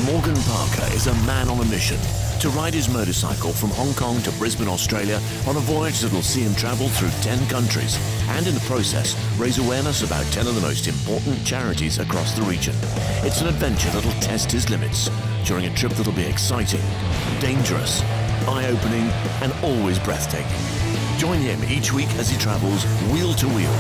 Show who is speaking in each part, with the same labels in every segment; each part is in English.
Speaker 1: Morgan Parker is a man on a mission to ride his motorcycle from Hong Kong to Brisbane, Australia on a voyage that will see him travel through 10 countries and in the process raise awareness about 10 of the most important charities across the region. It's an adventure that'll test his limits during a trip that'll be exciting, dangerous, eye-opening and always breathtaking. Join him each week as he travels wheel to wheel.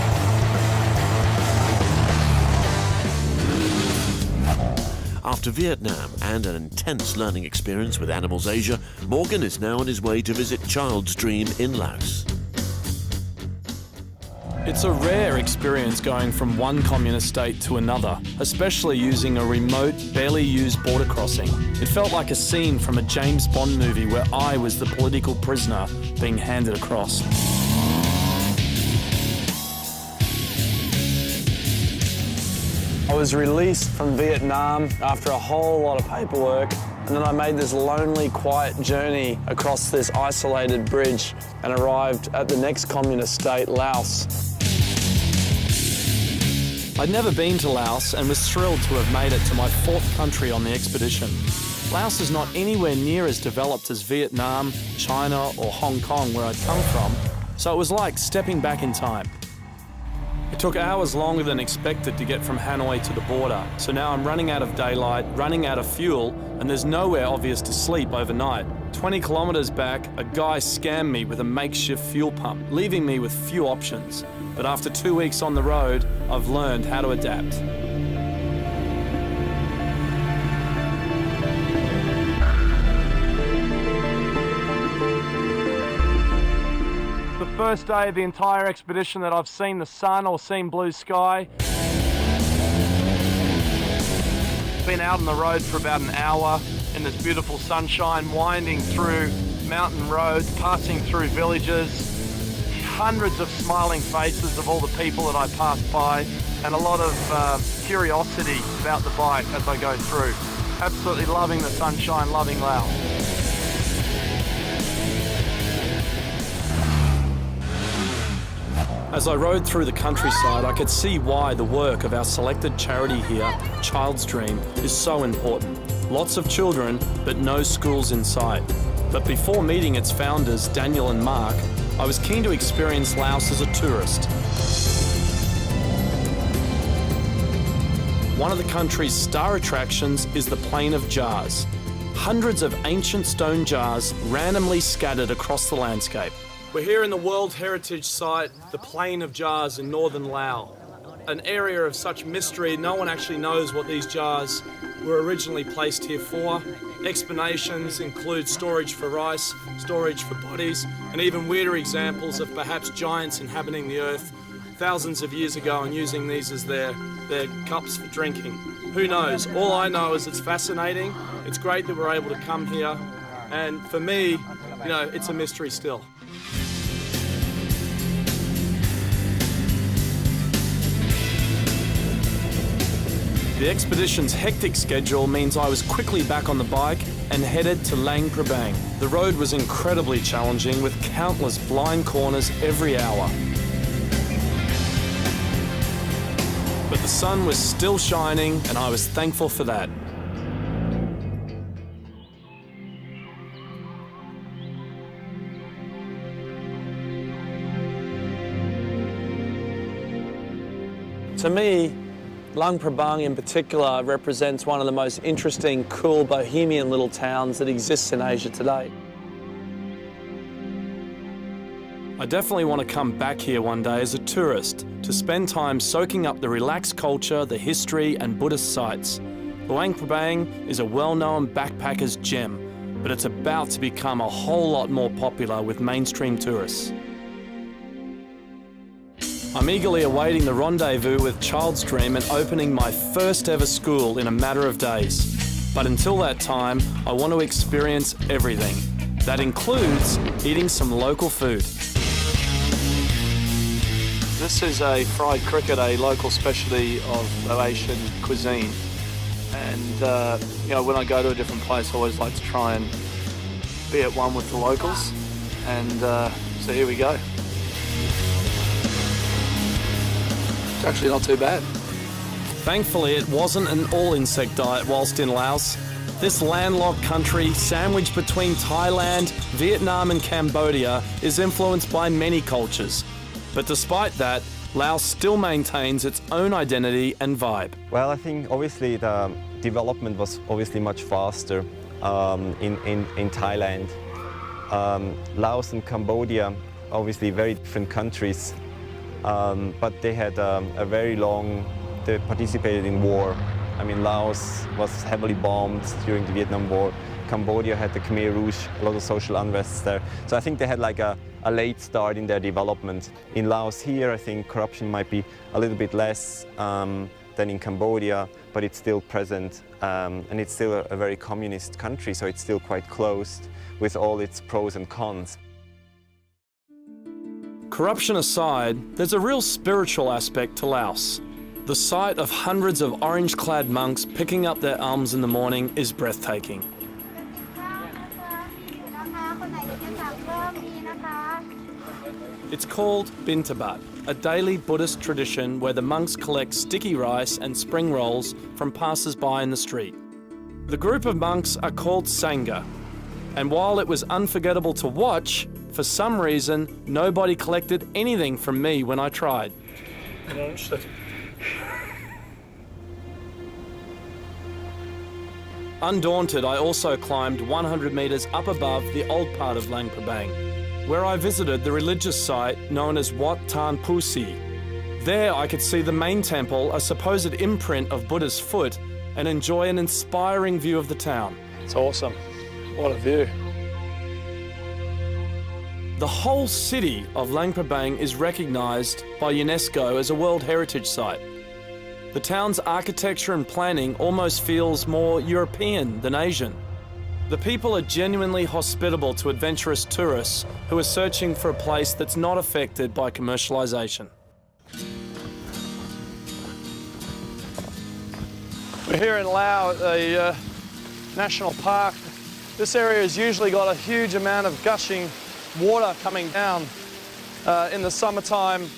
Speaker 1: After Vietnam and an intense learning experience with Animals Asia, Morgan is now on his way to visit Child's Dream in Laos.
Speaker 2: It's a rare experience going from one communist state to another, especially using a remote, barely used border crossing. It felt like a scene from a James Bond movie where I was the political prisoner being handed across.
Speaker 3: I was released from Vietnam after a whole lot of paperwork, and then I made this lonely, quiet journey across this isolated bridge and arrived at the next communist state, Laos.
Speaker 2: I'd never been to Laos and was thrilled to have made it to my fourth country on the expedition. Laos is not anywhere near as developed as Vietnam, China or Hong Kong where I'd come from, so it was like stepping back in time. It took hours longer than expected to get from Hanoi to the border, so now I'm running out of daylight, running out of fuel, and there's nowhere obvious to sleep overnight. 20 kilometers back, a guy scammed me with a makeshift fuel pump, leaving me with few options. But after 2 weeks on the road, I've learned how to adapt. The first day of the entire expedition that I've seen the sun or seen blue sky. Been out on the road for about an hour in this beautiful sunshine, winding through mountain roads, passing through villages, hundreds of smiling faces of all the people that I passed by, and a lot of curiosity about the bike as I go through. Absolutely loving the sunshine, loving Laos. As I rode through the countryside, I could see why the work of our selected charity here, Child's Dream, is so important. Lots of children, but no schools in sight. But before meeting its founders, Daniel and Mark, I was keen to experience Laos as a tourist. One of the country's star attractions is the Plain of Jars. Hundreds of ancient stone jars randomly scattered across the landscape. We're here in the World Heritage Site, the Plain of Jars in northern Laos. An area of such mystery, no one actually knows what these jars were originally placed here for. Explanations include storage for rice, storage for bodies, and even weirder examples of perhaps giants inhabiting the earth thousands of years ago and using these as their cups for drinking. Who knows? All I know is it's fascinating. It's great that we're able to come here. And for me, you know, it's a mystery still. The expedition's hectic schedule means I was quickly back on the bike and headed to Luang Prabang. The road was incredibly challenging with countless blind corners every hour. But the sun was still shining and I was thankful for that.
Speaker 3: To me, Luang Prabang in particular represents one of the most interesting, cool, bohemian little towns that exists in Asia today.
Speaker 2: I definitely want to come back here one day as a tourist to spend time soaking up the relaxed culture, the history and Buddhist sites. Luang Prabang is a well-known backpacker's gem, but it's about to become a whole lot more popular with mainstream tourists. I'm eagerly awaiting the rendezvous with Child's Dream and opening my first ever school in a matter of days. But until that time, I want to experience everything. That includes eating some local food. This is a fried cricket, a local specialty of Laotian cuisine. And, you know, when I go to a different place, I always like to try and be at one with the locals. And so here we go. It's actually not too bad. Thankfully, it wasn't an all-insect diet whilst in Laos. This landlocked country, sandwiched between Thailand, Vietnam and Cambodia, is influenced by many cultures. But despite that, Laos still maintains its own identity and vibe.
Speaker 4: Well, I think obviously the development was obviously much faster in Thailand. Laos and Cambodia, obviously very different countries, but they had they participated in war. I mean, Laos was heavily bombed during the Vietnam War. Cambodia had the Khmer Rouge, a lot of social unrest there. So I think they had like a late start in their development. In Laos here, I think corruption might be a little bit less than in Cambodia, but it's still present. And it's still a very communist country, so it's still quite closed with all its pros and cons.
Speaker 2: Corruption aside, there's a real spiritual aspect to Laos. The sight of hundreds of orange-clad monks picking up their alms in the morning is breathtaking. It's called Bintabat, a daily Buddhist tradition where the monks collect sticky rice and spring rolls from passers-by in the street. The group of monks are called Sangha, and while it was unforgettable to watch, for some reason, nobody collected anything from me when I tried. Undaunted, I also climbed 100 metres up above the old part of Luang Prabang, where I visited the religious site known as Wat Tan Pusi. There I could see the main temple, a supposed imprint of Buddha's foot, and enjoy an inspiring view of the town.
Speaker 3: It's awesome. What a view.
Speaker 2: The whole city of Luang Prabang is recognised by UNESCO as a World Heritage Site. The town's architecture and planning almost feels more European than Asian. The people are genuinely hospitable to adventurous tourists who are searching for a place that's not affected by commercialisation.
Speaker 3: We're here in Laos at the National Park. This area has usually got a huge amount of gushing water coming down. In the summertime,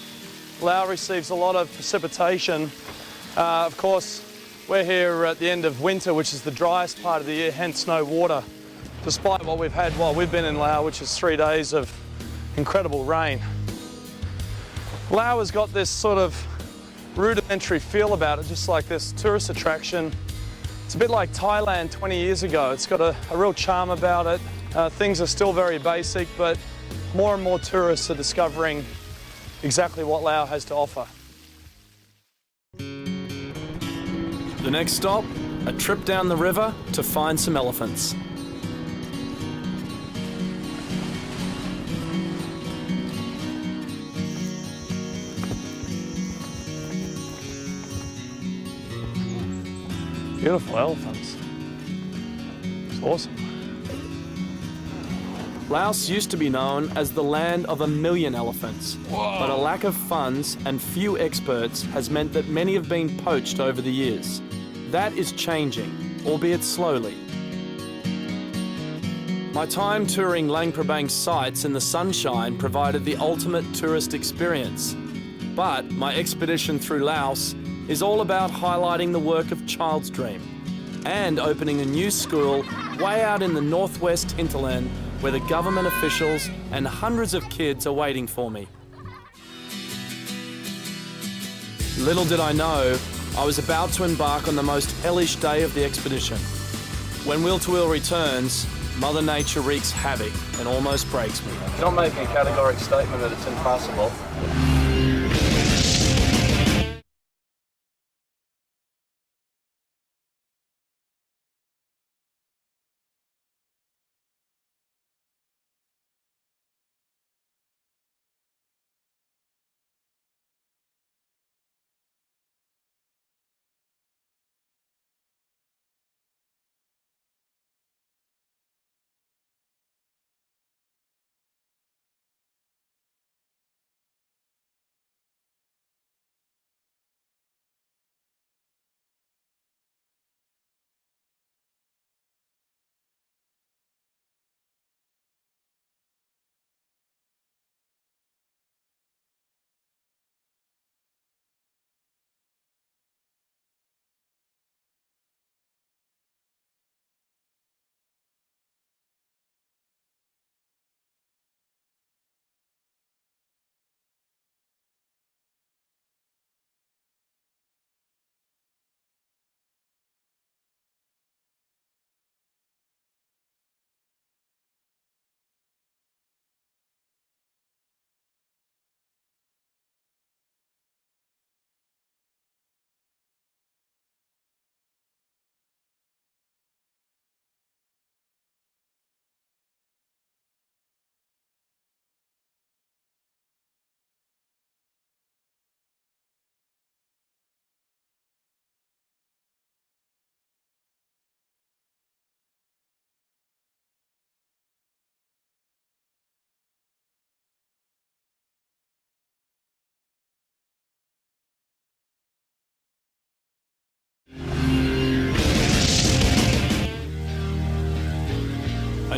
Speaker 3: Laos receives a lot of precipitation. Of course, we're here at the end of winter, which is the driest part of the year, hence no water, despite what we've had while we've been in Laos, which is 3 days of incredible rain. Laos has got this sort of rudimentary feel about it, just like this tourist attraction. It's a bit like Thailand 20 years ago. It's got a real charm about it. Things are still very basic, but more and more tourists are discovering exactly what Laos has to offer.
Speaker 2: The next stop, a trip down the river to find some elephants.
Speaker 3: Beautiful elephants. It's awesome.
Speaker 2: Laos used to be known as the land of 1 million elephants, but a lack of funds and few experts has meant that many have been poached over the years. That is changing, albeit slowly. My time touring Luang Prabang sites in the sunshine provided the ultimate tourist experience. But my expedition through Laos is all about highlighting the work of Child's Dream and opening a new school way out in the northwest hinterland where the government officials and hundreds of kids are waiting for me. Little did I know, I was about to embark on the most hellish day of the expedition. When Wheel to Wheel returns, Mother Nature wreaks havoc and almost breaks me.
Speaker 3: You're not making a categorical statement that it's impossible.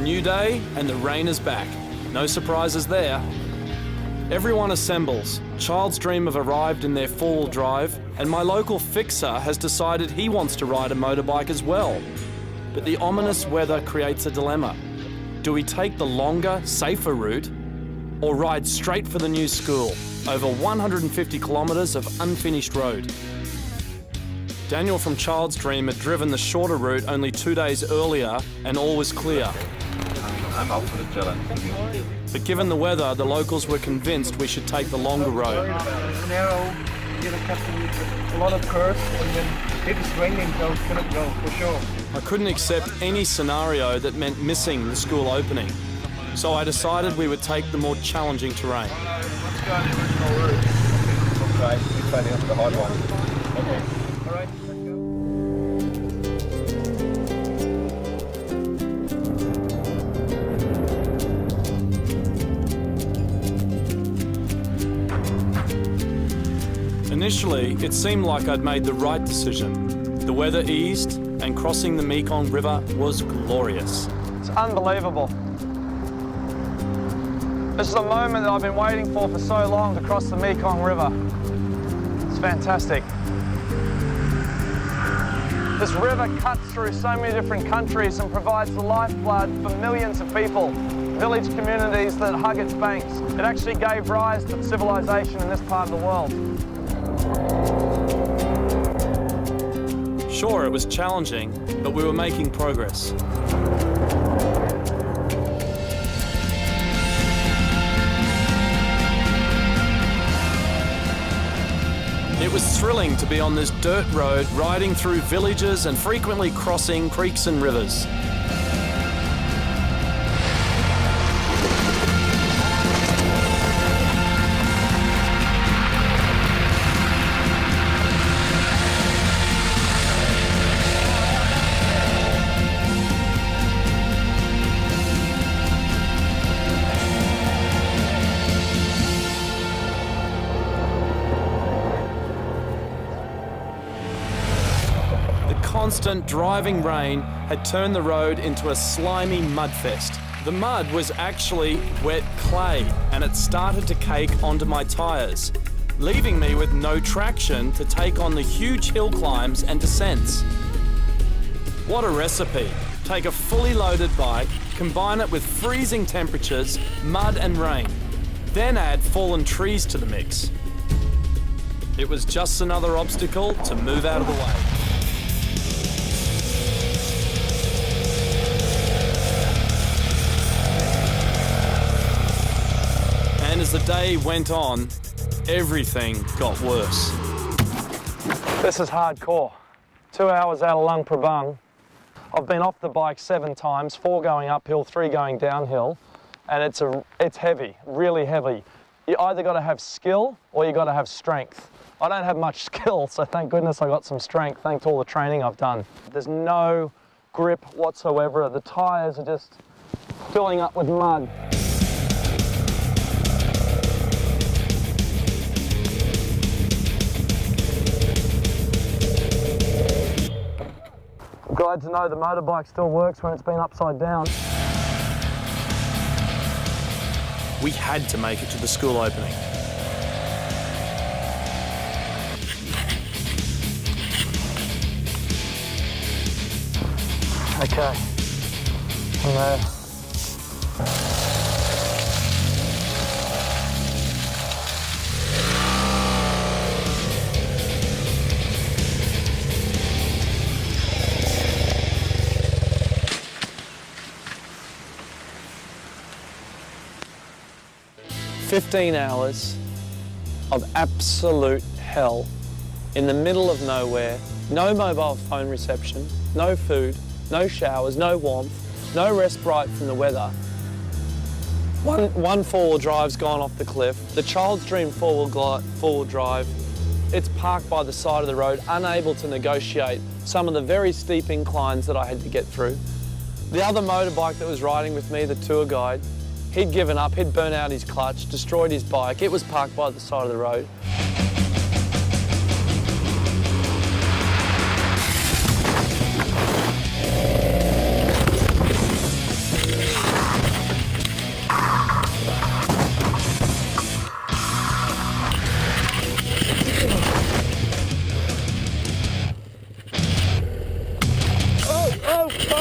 Speaker 2: A new day and the rain is back. No surprises there. Everyone assembles. Child's Dream have arrived in their four-wheel drive, and my local fixer has decided he wants to ride a motorbike as well. But the ominous weather creates a dilemma. Do we take the longer, safer route, or ride straight for the new school over 150 kilometres of unfinished road? Daniel from Child's Dream had driven the shorter route only 2 days earlier and all was clear.
Speaker 5: I'm up for the challenge.
Speaker 2: But given the weather, the locals were convinced we should take the longer road.
Speaker 6: It's narrow, you're gonna cut a lot of curves, and then if it's raining, so it's gonna go for sure.
Speaker 2: I couldn't accept any scenario that meant missing the school opening. So I decided we would take the more challenging terrain.
Speaker 6: Let's go on the original route.
Speaker 5: Okay, we're planning on the hard one. Okay.
Speaker 6: All right, let's go.
Speaker 2: Initially, it seemed like I'd made the right decision. The weather eased and crossing the Mekong River was glorious.
Speaker 3: It's unbelievable. This is a moment that I've been waiting for so long to cross the Mekong River. It's fantastic. This river cuts through so many different countries and provides the lifeblood for millions of people, village communities that hug its banks. It actually gave rise to civilization in this part of the world.
Speaker 2: Sure, it was challenging, but we were making progress. It was thrilling to be on this dirt road, riding through villages and frequently crossing creeks and rivers. Constant driving rain had turned the road into a slimy mudfest. The mud was actually wet clay and it started to cake onto my tyres, leaving me with no traction to take on the huge hill climbs and descents. What a recipe. Take a fully loaded bike, combine it with freezing temperatures, mud and rain, then add fallen trees to the mix. It was just another obstacle to move out of the way. And as the day went on, everything got worse.
Speaker 3: This is hardcore. 2 hours out of Luang Prabang. I've been off the bike 7 times, 4 going uphill, 3 going downhill, and it's heavy, really heavy. You either got to have skill or you got to have strength. I don't have much skill, so thank goodness I got some strength thanks to all the training I've done. There's no grip whatsoever. The tyres are just filling up with mud. I'm glad to know the motorbike still works when it's been upside down.
Speaker 2: We had to make it to the school opening.
Speaker 3: Okay, I'm there. "15 hours of absolute hell in the middle of nowhere, no mobile phone reception, no food, no showers, no warmth, no respite from the weather. One four-wheel drive's gone off the cliff. The Child's Dream four-wheel drive, it's parked by the side of the road, unable to negotiate some of the very steep inclines that I had to get through. The other motorbike that was riding with me, the tour guide, he'd given up, he'd burnt out his clutch, destroyed his bike. It was parked by the side of the road.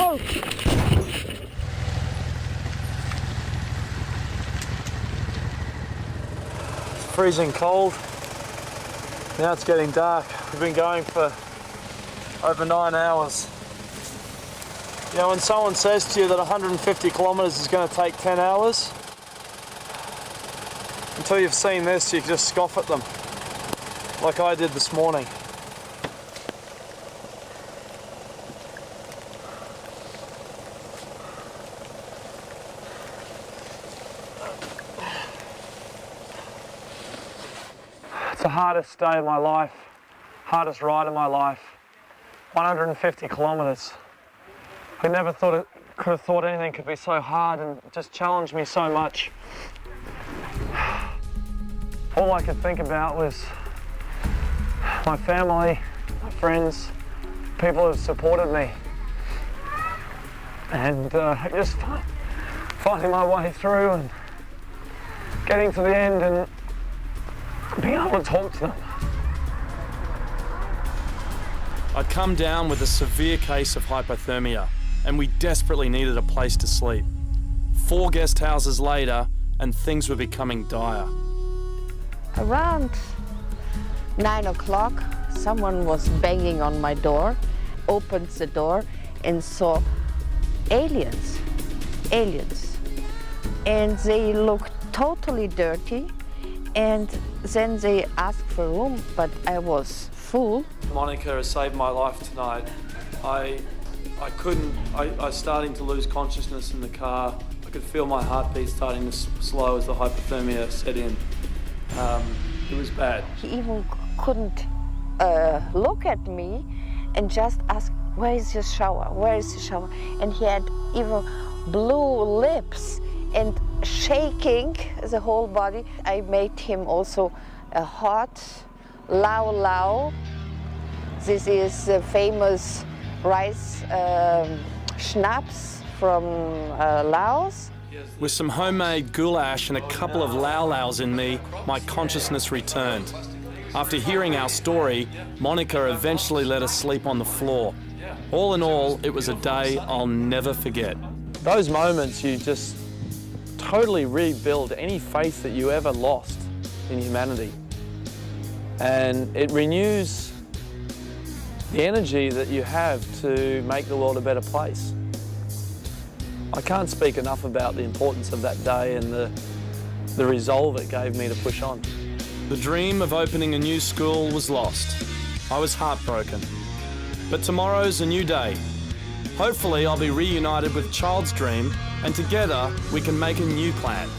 Speaker 7: Go!
Speaker 3: Freezing cold. Now it's getting dark. We've been going for over 9 hours. You know, when someone says to you that 150 kilometres is going to take 10 hours, until you've seen this, you just scoff at them, like I did this morning. It's the hardest day of my life, hardest ride of my life. 150 kilometres. I never could have thought anything could be so hard, and it just challenged me so much. All I could think about was my family, my friends, people who have supported me, and just finding my way through and getting to the end and being able to talk to them.
Speaker 2: I'd come down with a severe case of hypothermia, and we desperately needed a place to sleep. 4 guest houses later, and things were becoming dire.
Speaker 7: Around 9 o'clock, someone was banging on my door, opened the door and saw aliens. And they looked totally dirty, and then they asked for a room, but I was full.
Speaker 3: Monica has saved my life tonight. I was starting to lose consciousness in the car. I could feel my heartbeat starting to slow as the hypothermia set in. It was bad.
Speaker 7: He even couldn't look at me and just ask, where is your shower? Where is the shower? And he had even blue lips and shaking the whole body. I made him also a hot lau lau. This is the famous rice schnapps from Laos.
Speaker 2: With some homemade goulash and a couple of lau laus in me, my consciousness returned. After hearing our story, Monica eventually let us sleep on the floor. All in all, it was a day I'll never forget.
Speaker 3: Those moments, you just totally rebuild any faith that you ever lost in humanity. And it renews the energy that you have to make the world a better place. I can't speak enough about the importance of that day and the resolve it gave me to push on.
Speaker 2: The dream of opening a new school was lost. I was heartbroken. But tomorrow's a new day. Hopefully I'll be reunited with Child's dream, and together we can make a new plan.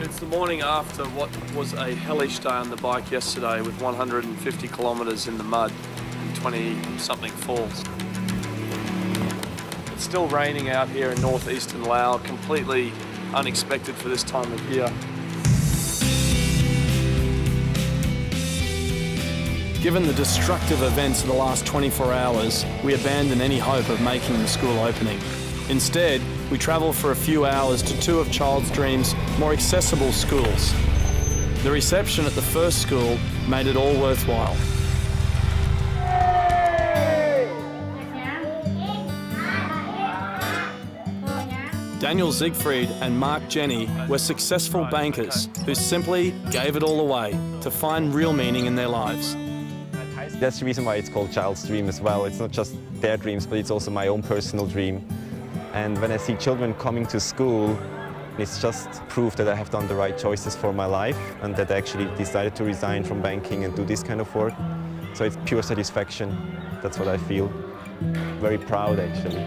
Speaker 3: It's the morning after what was a hellish day on the bike yesterday with 150 kilometres in the mud and 20-something falls.
Speaker 2: It's still raining out here in northeastern Laos, completely unexpected for this time of year. Given the destructive events of the last 24 hours, we abandoned any hope of making the school opening. Instead, we travelled for a few hours to two of Child's Dream's more accessible schools. The reception at the first school made it all worthwhile. Daniel Siegfried and Mark Jenny were successful bankers who simply gave it all away to find real meaning in their lives.
Speaker 4: That's the reason why it's called Child's Dream as well. It's not just their dreams, but it's also my own personal dream. And when I see children coming to school, it's just proof that I have done the right choices for my life and that I actually decided to resign from banking and do this kind of work. So it's pure satisfaction. That's what I feel. Very proud, actually.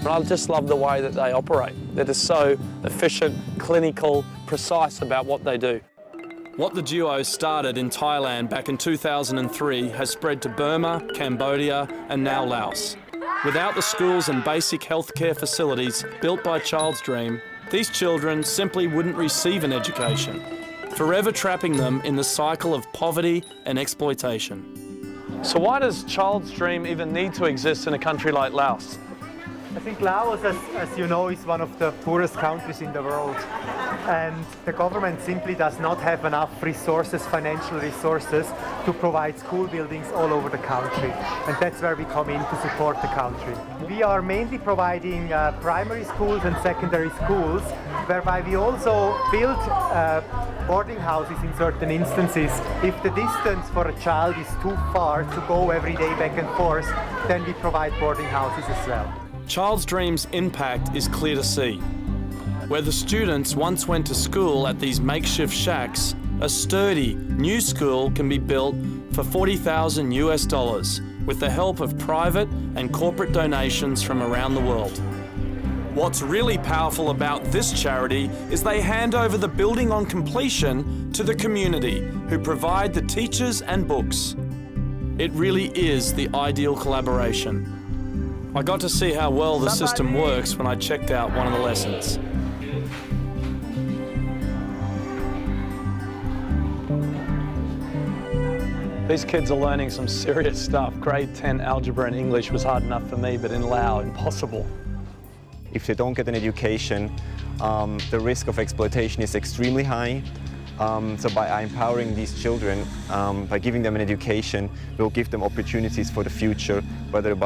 Speaker 3: I just love the way that they operate. They're just so efficient, clinical, precise about what they do.
Speaker 2: What the duo started in Thailand back in 2003 has spread to Burma, Cambodia and now Laos. Without the schools and basic healthcare facilities built by Child's Dream, these children simply wouldn't receive an education, forever trapping them in the cycle of poverty and exploitation. So why does Child's Dream even need to exist in a country like Laos?
Speaker 8: I think Laos, as you know, is one of the poorest countries in the world. And the government simply does not have enough resources, financial resources, to provide school buildings all over the country. And that's where we come in to support the country. We are mainly providing primary schools and secondary schools, whereby we also build boarding houses in certain instances. If the distance for a child is too far to go every day back and forth, then we provide boarding houses as well.
Speaker 2: Child's Dream's impact is clear to see. Where the students once went to school at these makeshift shacks, a sturdy new school can be built for $40,000 US with the help of private and corporate donations from around the world. What's really powerful about this charity is they hand over the building on completion to the community who provide the teachers and books. It really is the ideal collaboration. I got to see how well the system works when I checked out one of the lessons. These kids are learning some serious stuff. Grade 10 algebra and English was hard enough for me, but in Lao, impossible.
Speaker 4: If they don't get an education, the risk of exploitation is extremely high. So by empowering these children, by giving them an education, we'll give them opportunities for the future, whether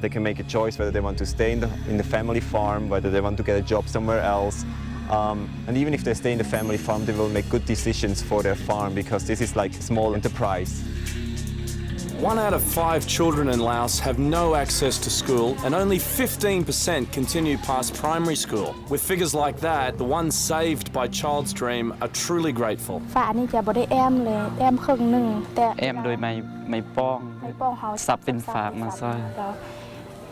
Speaker 4: they can make a choice whether they want to stay in the family farm, whether they want to get a job somewhere else. And even if they stay in the family farm, they will make good decisions for their farm because this is like a small enterprise.
Speaker 2: 1 out of 5 children in Laos have no access to school and only 15% continue past primary school. With figures like that, the ones saved by Child's Dream are truly grateful.
Speaker 9: ฝานี่จะบ่ได้แอมเลยแอมครึ่งหนึ่งแต่
Speaker 10: แอมโดยไม่ป้องซับเป็นฝากมาซอย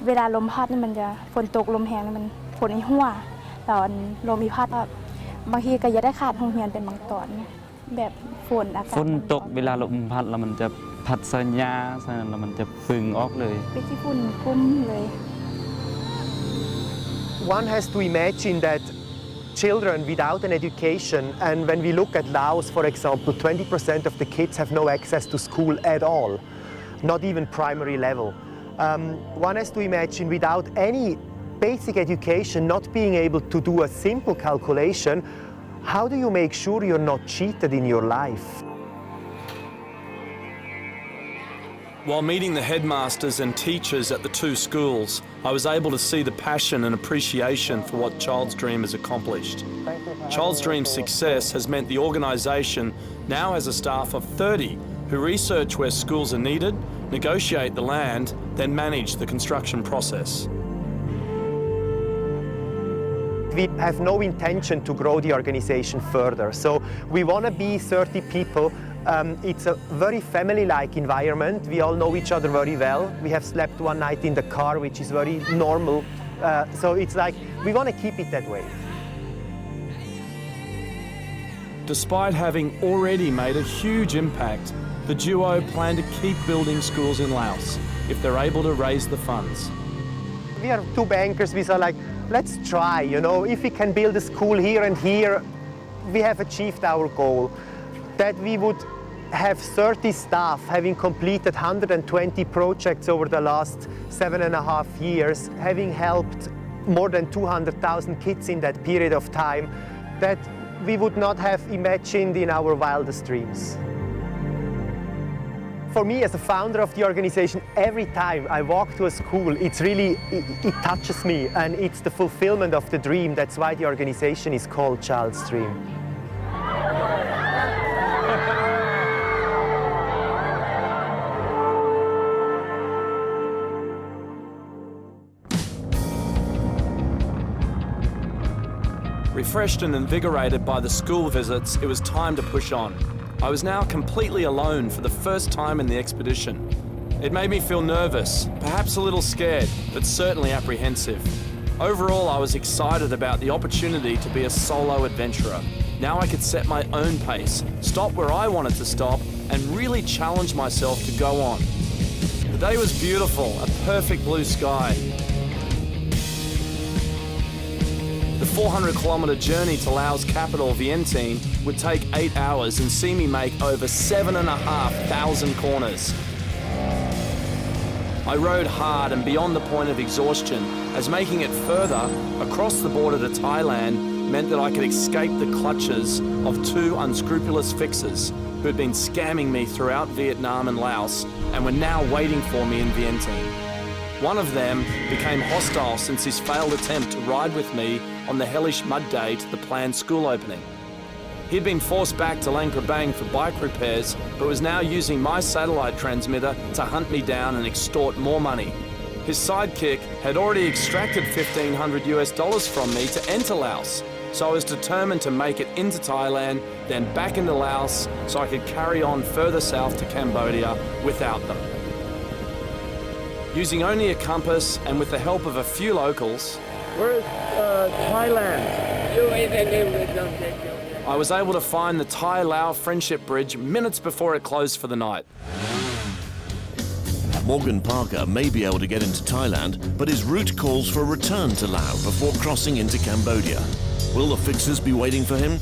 Speaker 9: เวลาลมพัดนี่มันจะฝนตกลมแรงนี่มันฝนอีหัวตอนลมอีพัดบางทีก็จะได้ขาดโรงเรียนเป็นบางตอนแบบฝนอากาศ
Speaker 10: ฝนตกเวลาลมพัดแล้วมันจะพัดสัญญาแล้วมันจะปึงออกเลย
Speaker 9: เป็นที่ฝุ่นคุ้มเลย
Speaker 8: One has to imagine that children without an education, and when we look at Laos, for example, 20% of the kids have no access to school at all, not even primary level. One has to imagine without any basic education, not being able to do a simple calculation, how do you make sure you're not cheated in your life?
Speaker 2: While meeting the headmasters and teachers at the two schools, I was able to see the passion and appreciation for what Child's Dream has accomplished. Child's Dream's success has meant the organisation now has a staff of 30 who research where schools are needed, negotiate the land, then manage the construction process.
Speaker 8: We have no intention to grow the organization further, so we want to be 30 people. It's a very family-like environment. We all know each other very well. We have slept one night in the car, which is very normal. So it's like, we want to keep it that way.
Speaker 2: Despite having already made a huge impact, the duo plan to keep building schools in Laos if they're able to raise the funds.
Speaker 8: we are two bankers. We said, like, let's try, you know, if we can build a school here and here, we have achieved our goal. That we would have 30 staff having completed 120 projects over the last 7.5 years, having helped more than 200,000 kids in that period of time, that we would not have imagined in our wildest dreams. For me, as a founder of the organization, every time I walk to a school, it touches me, and it's the fulfillment of the dream. That's why the organization is called Child's Dream.
Speaker 2: Refreshed and invigorated by the school visits, it was time to push on. I was now completely alone for the first time in the expedition. It made me feel nervous, perhaps a little scared, but certainly apprehensive. Overall, I was excited about the opportunity to be a solo adventurer. Now I could set my own pace, stop where I wanted to stop, and really challenge myself to go on. The day was beautiful, a perfect blue sky. The 400-kilometre journey to Laos' capital, Vientiane, would take 8 hours and see me make over 7,500 corners. I rode hard and beyond the point of exhaustion, as making it further across the border to Thailand meant that I could escape the clutches of two unscrupulous fixers who had been scamming me throughout Vietnam and Laos and were now waiting for me in Vientiane. One of them became hostile since his failed attempt to ride with me on the hellish mud day to the planned school opening. He'd been forced back to Luang Prabang for bike repairs, but was now using my satellite transmitter to hunt me down and extort more money. His sidekick had already extracted $1,500 from me to enter Laos, so I was determined to make it into Thailand, then back into Laos, so I could carry on further south to Cambodia without them. Using only a compass and with the help of a few locals,
Speaker 6: Where's Thailand?
Speaker 2: I was able to find the Thai-Lao Friendship Bridge minutes before it closed for the night.
Speaker 1: Morgan Parker may be able to get into Thailand, but his route calls for a return to Laos before crossing into Cambodia. Will the fixers be waiting for him?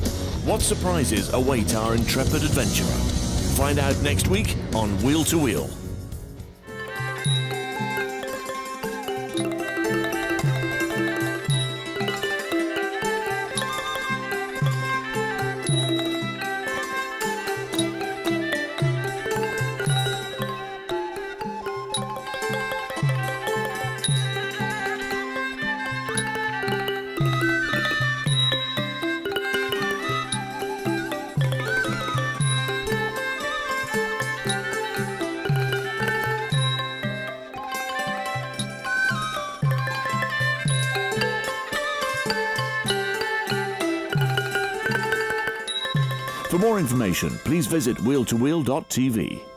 Speaker 1: What surprises await our intrepid adventurer? Find out next week on Wheel to Wheel. For more information, please visit wheeltowheel.tv.